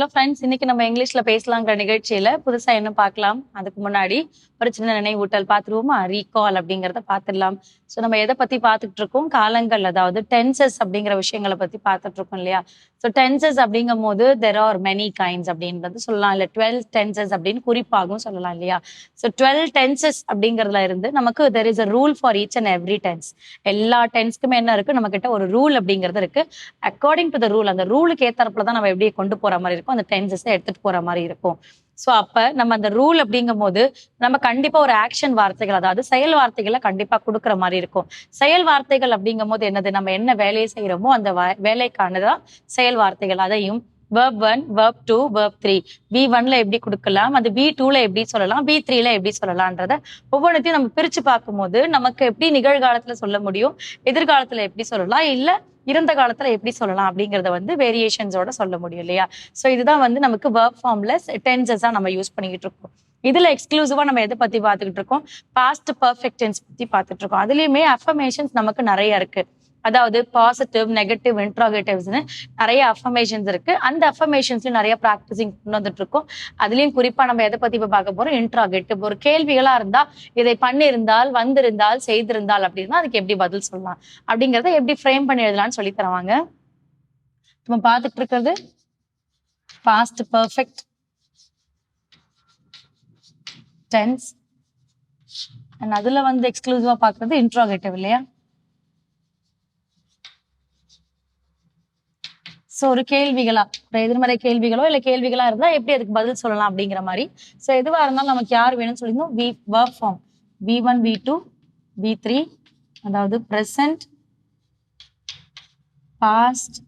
Hello friends, இன்னைக்கு நம்ம இங்கிலீஷ்ல பேசலாங்கிற நிகழ்ச்சியில புதுசா என்ன பார்க்கலாம். அதுக்கு முன்னாடி ஒரு சின்ன நினைவூட்டல் பார்த்துருவோமா? ரீகால் அப்படிங்கிறத பார்த்துடலாம். ஸோ நம்ம எதை பத்தி பார்த்துட்டு இருக்கோம்? காலங்கள், அதாவது டென்சஸ் அப்படிங்கிற விஷயங்களை பத்தி பார்த்துட்டு இருக்கோம் இல்லையா? ஸோ டென்சஸ் அப்படிங்கும் போது தெர் ஆர் மெனி கைண்ட்ஸ் அப்படின்றது சொல்லலாம், இல்லை 12 டென்சஸ் அப்படின்னு குறிப்பாகவும் சொல்லலாம் இல்லையா? ஸோ 12 டென்சஸ் அப்படிங்கிறதுல இருந்து நமக்கு there is a rule for each and every tense. எல்லா டென்ஸ்க்குமே என்ன இருக்கு, நம்ம கிட்ட ஒரு ரூல் அப்படிங்கிறது இருக்கு. அக்கார்டிங் டு த ரூல், அந்த ரூலுக்கு ஏத்தறப்புல தான் நம்ம எப்படி கொண்டு போற மாதிரி இருக்கும், அந்த டென்சஸை எடுத்துட்டு போற மாதிரி இருக்கும். ஸோ அப்ப நம்ம அந்த ரூல் அப்படிங்கும் போது நம்ம கண்டிப்பா ஒரு ஆக்ஷன் வார்த்தைகள், அதாவது செயல் வார்த்தைகளை கண்டிப்பா கொடுக்குற மாதிரி இருக்கும். செயல் வார்த்தைகள் அப்படிங்கும் போது என்னது, நம்ம என்ன வேலையை செய்யறோமோ அந்த வேலைக்கானதான் செயல் வார்த்தைகள். அதையும் verb 1, verb 2, verb 3, V1ல எப்படி கொடுக்கலாம், அது V2ல எப்படி சொல்லலாம், V3ல எப்படி சொல்லலாம்ன்றத ஒவ்வொன்றத்தையும் நம்ம பிரிச்சு பார்க்கும்போது நமக்கு எப்படி நிகழ்காலத்துல சொல்ல முடியும், எதிர்காலத்துல எப்படி சொல்லலாம், இல்ல இறந்த காலத்துல எப்படி சொல்லலாம் அப்படிங்கறத வந்து வேரியேஷன்ஸோட சொல்ல முடியும் இல்லையா? சோ இதுதான் வந்து நமக்கு verb formல டென்சஸா நம்ம யூஸ் பண்ணிக்கிட்டு இருக்கோம். இதுல எக்ஸ்க்ளூசிவா நம்ம எதை பத்தி பார்த்துக்கிட்டு இருக்கோம்? பாஸ்ட் பர்ஃபெக்ட் டென்ஸ் பத்தி பார்த்துட்டு இருக்கோம். அதுலயுமே அஃபர்மேஷன்ஸ் நமக்கு நிறைய இருக்கு. அதாவது பாசிட்டிவ், நெகட்டிவ், இன்ட்ராகேட்டிவ்ஸ்னு நிறைய அஃபர்மேஷன்ஸ் இருக்கு. அந்த அஃபர்மேஷன்ஸ்ல நிறைய ப்ராக்டிசிங் கொண்டு வந்துட்டு இருக்கோம். அதுலயும் குறிப்பா நம்ம எதை பத்தி இப்ப பார்க்க போறோம்? இன்ட்ராகேட்டிவ். ஒரு கேள்விகளா இருந்தா, இதை பண்ணியிருந்தால், வந்திருந்தால், செய்திருந்தால் அப்படின்னா அதுக்கு எப்படி பதில் சொல்லலாம் அப்படிங்கறத எப்படி ஃப்ரேம் பண்ணி எழுதலாம்னு சொல்லி தருவாங்க. நம்ம பார்த்துட்டு இருக்கிறது பாஸ்ட் பர்ஃபெக்ட் டென்ஸ். அண்ட் அதுல வந்து எக்ஸ்க்ளூசிவா பார்க்கறது இன்ட்ராகேட்டிவ் இல்லையா? ஸோ ஒரு கேள்விகளா, ஒரு எதிர்மறை கேள்விகளோ இல்லை கேள்விகளா இருந்தா எப்படி அதுக்கு பதில் சொல்லலாம் அப்படிங்கிற மாதிரி. ஸோ எதுவா இருந்தாலும் நமக்கு யார் வேணும்னு சொல்லியிருந்தோம்? verb form V1, V2, V3, அதாவது present, past,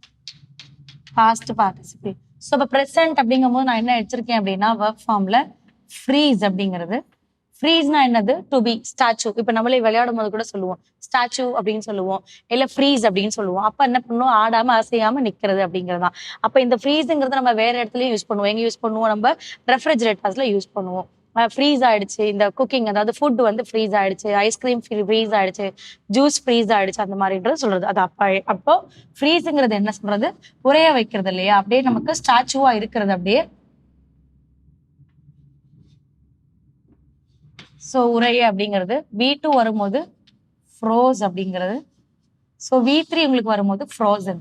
past participle. So இப்போ ப்ரெசன்ட் அப்படிங்கும் போது நான் என்ன எடுத்திருக்கேன் அப்படின்னா, verb formல ஃப்ரீஸ் அப்படிங்கிறது. ஃப்ரீஸ்னா என்னது? To be, statue. இப்ப நம்மளே விளையாடும் போது கூட சொல்லுவோம் ஸ்டாச்சு அப்படின்னு சொல்லுவோம், இல்ல ஃப்ரீஸ் அப்படின்னு சொல்லுவோம். அப்ப என்ன பண்ணுவோம்? ஆடாம அசையாம நிக்கிறது அப்படிங்கிறதுதான். அப்ப இந்த ஃப்ரீஸுங்கிறத நம்ம வேற இடத்துலயும் யூஸ் பண்ணுவோம். எங்க யூஸ் பண்ணுவோம்? நம்ம ரெஃப்ரிஜரேட்டர்ஸ்ல யூஸ் பண்ணுவோம். ஃப்ரீஸ் ஆயிடுச்சு, இந்த குக்கிங், அதாவது ஃபுட் வந்து ஃப்ரீஸ் ஆயிடுச்சு, ஐஸ்கிரீம் ஃப்ரீஸ் ஆயிடுச்சு, ஜூஸ் ஃப்ரீஸ் ஆயிடுச்சு, அந்த மாதிரின்றது சொல்றது. அது அப்போ ஃப்ரீஸுங்கிறது என்ன சொல்றது? உரைய வைக்கிறது இல்லையா? அப்படியே நமக்கு ஸ்டாச்சுவா இருக்கிறது அப்படியே. ஸோ உரைய அப்படிங்கிறது. V2 வரும்போது ஃப்ரோஸ் அப்படிங்கிறது. ஸோ V3 உங்களுக்கு வரும்போது ஃப்ரோசன்.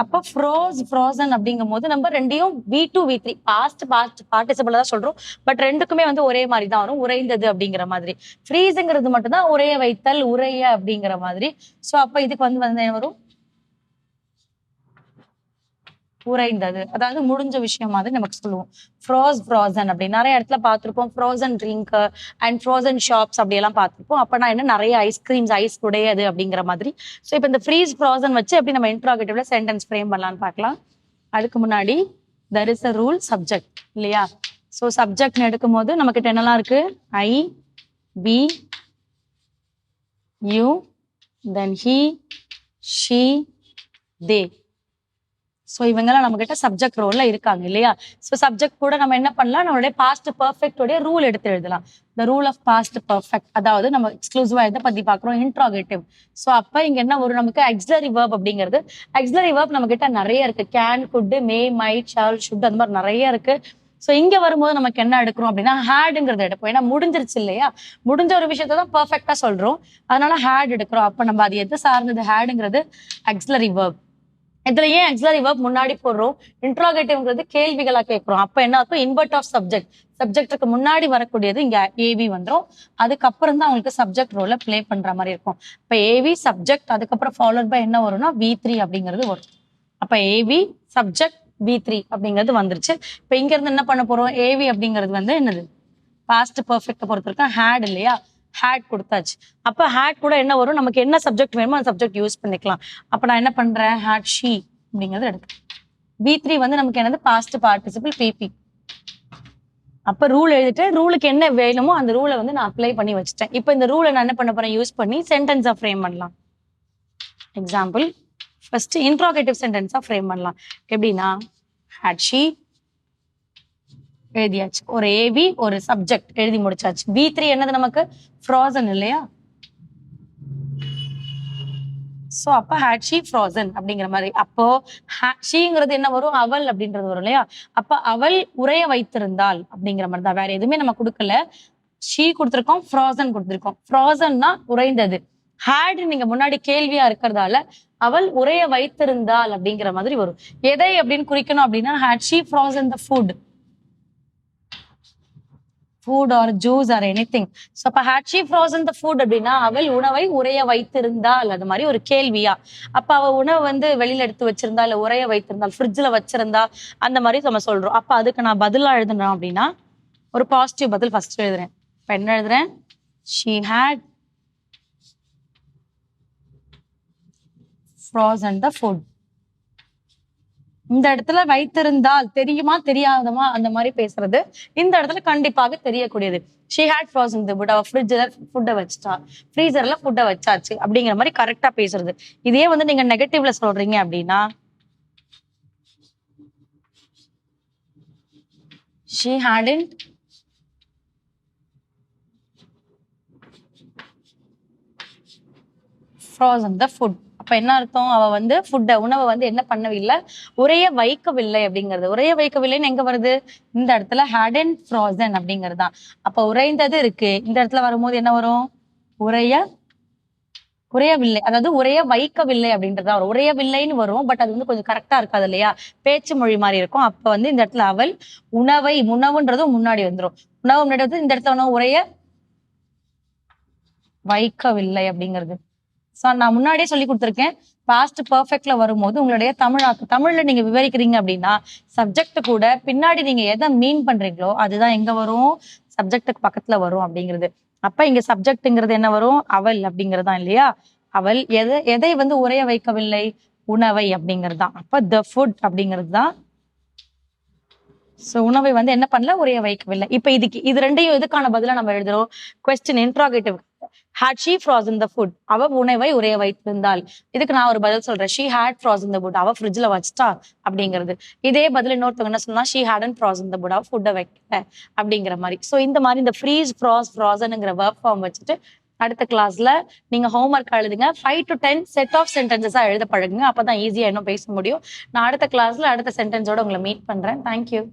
அப்ப ஃப்ரோஸ், ஃப்ரோசன் அப்படிங்கும் போது நம்ம ரெண்டையும் V2, V3 பாஸ்ட் பார்ட்டிசிபிள் தான் சொல்றோம். பட் ரெண்டுக்குமே வந்து ஒரே மாதிரி தான் வரும், உறைந்தது அப்படிங்கிற மாதிரி. ஃப்ரீஸுங்கிறது மட்டும்தான் உரைய வைத்தல், உரைய அப்படிங்கிற மாதிரி. ஸோ அப்ப இதுக்கு வந்து என்ன வரும்? உறைந்தது, அதாவது முடிஞ்ச விஷயம் மாதிரி நமக்கு சொல்லுவோம். ஃப்ரோசன் அப்படி நிறைய இடத்துல பார்த்துருப்போம். Frozen drink and frozen shops அப்படியெல்லாம் பார்த்துருப்போம். அப்பனா என்ன, நிறைய ஐஸ்கிரீம்ஸ், ஐஸ் உடையது அப்படிங்கிற மாதிரி. ஸோ இப்போ இந்த ஃப்ரீஸ், ஃப்ரோசன் வச்சு எப்படி நம்ம இன்ட்ராகேட்டிவ்ல சென்டென்ஸ் ஃப்ரேம் பண்ணலாம்னு பார்க்கலாம். அதுக்கு முன்னாடி there is a rule, subject இல்லையா? ஸோ சப்ஜெக்ட்னு எடுக்கும் போது நமக்கு என்னெல்லாம் இருக்கு? I, we, you, then he, she, they. So இவங்கெல்லாம் நம்ம கிட்ட சப்ஜெக்ட் ரோல்ல இருக்காங்க இல்லையா? ஸோ சப்ஜெக்ட் கூட நம்ம என்ன பண்ணலாம்? நம்மளுடைய பாஸ்ட் பர்ஃபெக்டோடைய ரூல் எடுத்து எழுதலாம். The rule of past perfect. அதாவது நம்ம எக்ஸ்க்ளூசிவா எதை பத்தி பாக்குறோம்? இன்ட்ராகேட்டிவ். ஸோ அப்ப இங்க என்ன வரும் நமக்கு? ஆக்ஸிலரி வெர்ப் அப்படிங்கிறது. ஆக்ஸிலரி வெர்ப் நம்ம கிட்ட நிறைய இருக்கு. Can, could, may, might, shall, should, அந்த மாதிரி நிறைய இருக்கு. ஸோ இங்க வரும்போது நமக்கு என்ன எடுக்கிறோம் அப்படின்னா, ஹேடுங்கிறத எடுப்போம். ஏன்னா முடிஞ்சிருச்சு இல்லையா? முடிஞ்ச ஒரு விஷயத்த தான் பர்ஃபெக்டா சொல்றோம், அதனால ஹேட் எடுக்கிறோம். அப்ப நம்ம அது எது சார்ந்தது? ஹேடுங்கிறது ஆக்ஸிலரி வெர்ப். இதுல ஏன் ஆக்ஸிலரி வெர்ப் முன்னாடி போடுறோம்? இன்ட்ராகேட்டிவ்ங்கிறது கேள்விகளா கேட்கிறோம். அப்ப என்ன இருக்கும்? Invert of subject. சப்ஜெக்டுக்கு முன்னாடி வரக்கூடியது இங்க ஏவி வந்துடும். அதுக்கப்புறம் தான் அவங்களுக்கு சப்ஜெக்ட் ரோல பிளே பண்ற மாதிரி இருக்கும். இப்ப ஏவி சப்ஜெக்ட், அதுக்கப்புறம் ஃபாலோட் பை என்ன வரும்னா V3 அப்படிங்கிறது வரும். அப்ப ஏவி சப்ஜெக்ட் V3 அப்படிங்கிறது வந்துருச்சு. இப்ப இங்க இருந்து என்ன பண்ண போறோம்? ஏவி அப்படிங்கிறது வந்து என்னது? பாஸ்ட் பர்ஃபெக்ட் பொறுத்த வரைக்கும் ஹேட் இல்லையா? ஹேட் கொடுத்தாச்சு. அப்ப ஹேட் கூட என்ன வரும்? நமக்கு என்ன சப்ஜெக்ட் வேணுமோ அந்த சப்ஜெக்ட் யூஸ் பண்ணிக்கலாம். அப்ப நான் என்ன பண்றேன்? ஹேட் ஷீ அப்படிங்கிறது எடுக்கிறேன். V3 வந்து நமக்கு என்னது? Past participle PP. அப்ப ரூல் எழுதிட்டு ரூலுக்கு என்ன வேணுமோ அந்த ரூலை வந்து நான் அப்ளை பண்ணி வச்சுட்டேன். இப்ப இந்த ரூலை நான் என்ன பண்ண போறேன்? யூஸ் பண்ணி சென்டென்ஸா ஃப்ரேம் பண்ணலாம். எக்ஸாம்பிள், ஃபர்ஸ்ட் இன்ட்ராகேட்டிவ் சென்டென்ஸா ஃப்ரேம் பண்ணலாம். எப்படின்னா, ஹேட் ஷீ எழுதியாச்சு, ஒரு ஏவி ஒரு சப்ஜெக்ட் எழுதி முடிச்சாச்சு. V3 என்னது நமக்கு? ஃப்ரோசன் இல்லையா? சோ அப்ப ஹேட் ஷீ ஃப்ரோசன் அப்படிங்கிற மாதிரி. அப்போ ஷீங்கிறது என்ன வரும், அவள் அப்படின்றது வரும் இல்லையா. அப்ப அவள் உறைய வைத்திருந்தாள் அப்படிங்கிற மாதிரி தான், வேற எதுவுமே நம்ம கொடுக்கல. ஷீ கொடுத்திருக்கோம், ஃப்ரோசன் கொடுத்திருக்கோம். ஃப்ரோசன்னா உறைந்தது. ஹேட் நீங்க முன்னாடி கேள்வியா இருக்கிறதால அவள் உறைய வைத்திருந்தாள் அப்படிங்கிற மாதிரி வரும். எதை அப்படின்னு குறிக்கணும் அப்படின்னா had she frozen the food, food or juice or anything. So அப்ப had she frozen the food அப்படின்னா அவள் உணவை உறைய வைத்திருந்தாள், அது மாதிரி ஒரு கேள்வியா. அப்ப அவ உணவு வந்து வெளியில எடுத்து வச்சிருந்தா இல்ல உறைய வைத்திருந்தாள், ஃப்ரிட்ஜ்ல வச்சிருந்தா, அந்த மாதிரி நம்ம சொல்றோம். அப்ப அதுக்கு நான் பதிலா எழுதுனேன் அப்படின்னா ஒரு பாசிட்டிவ் பதில் ஃபர்ஸ்ட் எழுதுறேன். இப்ப என்ன எழுதுறேன், she had frozen the food. இந்த இடத்துல வைத்திருந்தால் தெரியுமா தெரியாதமா அந்த மாதிரி பேசுறது, இந்த இடத்துல கண்டிப்பாக தெரியக்கூடியது. she had frozen the food, அவ ஃப்ரிட்ஜ்ல ஃபுட்டை வச்சுட்டா, ஃப்ரீசர்ல ஃபுட்டை வச்சாச்சு அப்படிங்கிற மாதிரி கரெக்டா பேசுறது. இதே வந்து நீங்க நெகட்டிவ்ல சொல்றீங்க அப்படின்னா she hadn't frozen the food. அப்ப என்ன அர்த்தம், அவ வந்து உணவை வந்து என்ன பண்ணவில்லை, உறைய வைக்கவில்லை அப்படிங்கிறது. உறைய வைக்கவில்லைன்னு எங்க வருது, இந்த இடத்துல hadn't frozen அப்படிங்கிறது தான். அப்ப உறைந்தது இருக்கு, இந்த இடத்துல வரும்போது என்ன வரும், உறையவில்லை, அதாவது உறைய வைக்கவில்லை அப்படின்றதா வரும். உறையவில்லைன்னு வரும், பட் அது வந்து கொஞ்சம் கரெக்டா இருக்காது இல்லையா, பேச்சு மொழி மாதிரி இருக்கும். அப்ப வந்து இந்த இடத்துல அவள் உணவுன்றதும் முன்னாடி வந்துடும். உணவு முன்னாடி வந்து இந்த இடத்துல உறைய வைக்கவில்லை அப்படிங்கிறது. நான் முன்னாடியே சொல்லி கொடுத்துருக்கேன், பாஸ்ட் பெர்ஃபெக்ட்ல வரும்போது உங்களுடைய தமிழ்ல நீங்க விவரிக்கிறீங்க அப்படின்னா சப்ஜெக்ட் கூட பின்னாடி நீங்க எதை மீன் பண்றீங்களோ அதுதான் எங்க வரும், சப்ஜெக்டுக்கு பக்கத்துல வரும் அப்படிங்கிறது. அப்ப இங்க சப்ஜெக்ட்ங்கிறது என்ன வரும், அவள் அப்படிங்கிறது தான் இல்லையா. அவள் எதை வந்து உறைய வைக்கவில்லை, உணவை அப்படிங்கிறது தான். அப்ப த ஃபுட் அப்படிங்கிறது தான். சோ உணவை வந்து என்ன பண்ணல, உறைய வைக்கவில்லை. இப்ப இது ரெண்டையும் எதுக்கான பதிலா நம்ம எழுதுறோம், question interrogative. had she frozen the food, அவ உணவை உறைய வைத்திருந்தாள். இதுக்கு நான் ஒரு பதில் சொல்றேன், she had frozen the food, அவ ஃப்ரிட்ஜ்ல வச்சுட்டா அப்படிங்கிறது. இதே பதில் இன்னொருத்தவங்க என்ன சொன்னா, she hadn't frozen the food, அவ ஃபுட்டை வைக்கல அப்படிங்கிற மாதிரி. சோ இந்த மாதிரி இந்த ஃப்ரீஸ், ஃப்ராஸ், ஃப்ராசன்ங்கிற வெர்ப் ஃபார்ம் வச்சுட்டு அடுத்த கிளாஸ்ல நீங்க ஹோம்ஒர்க் எழுதுங்க. 5 to 10 செட் ஆஃப் சென்டென்சஸா எழுத பழகுங்க, அப்பதான் ஈஸியா இன்னும் பேச முடியும். நான் அடுத்த கிளாஸ்ல அடுத்த சென்டென்ஸோட உங்களை மீட் பண்றேன். தேங்க்யூ.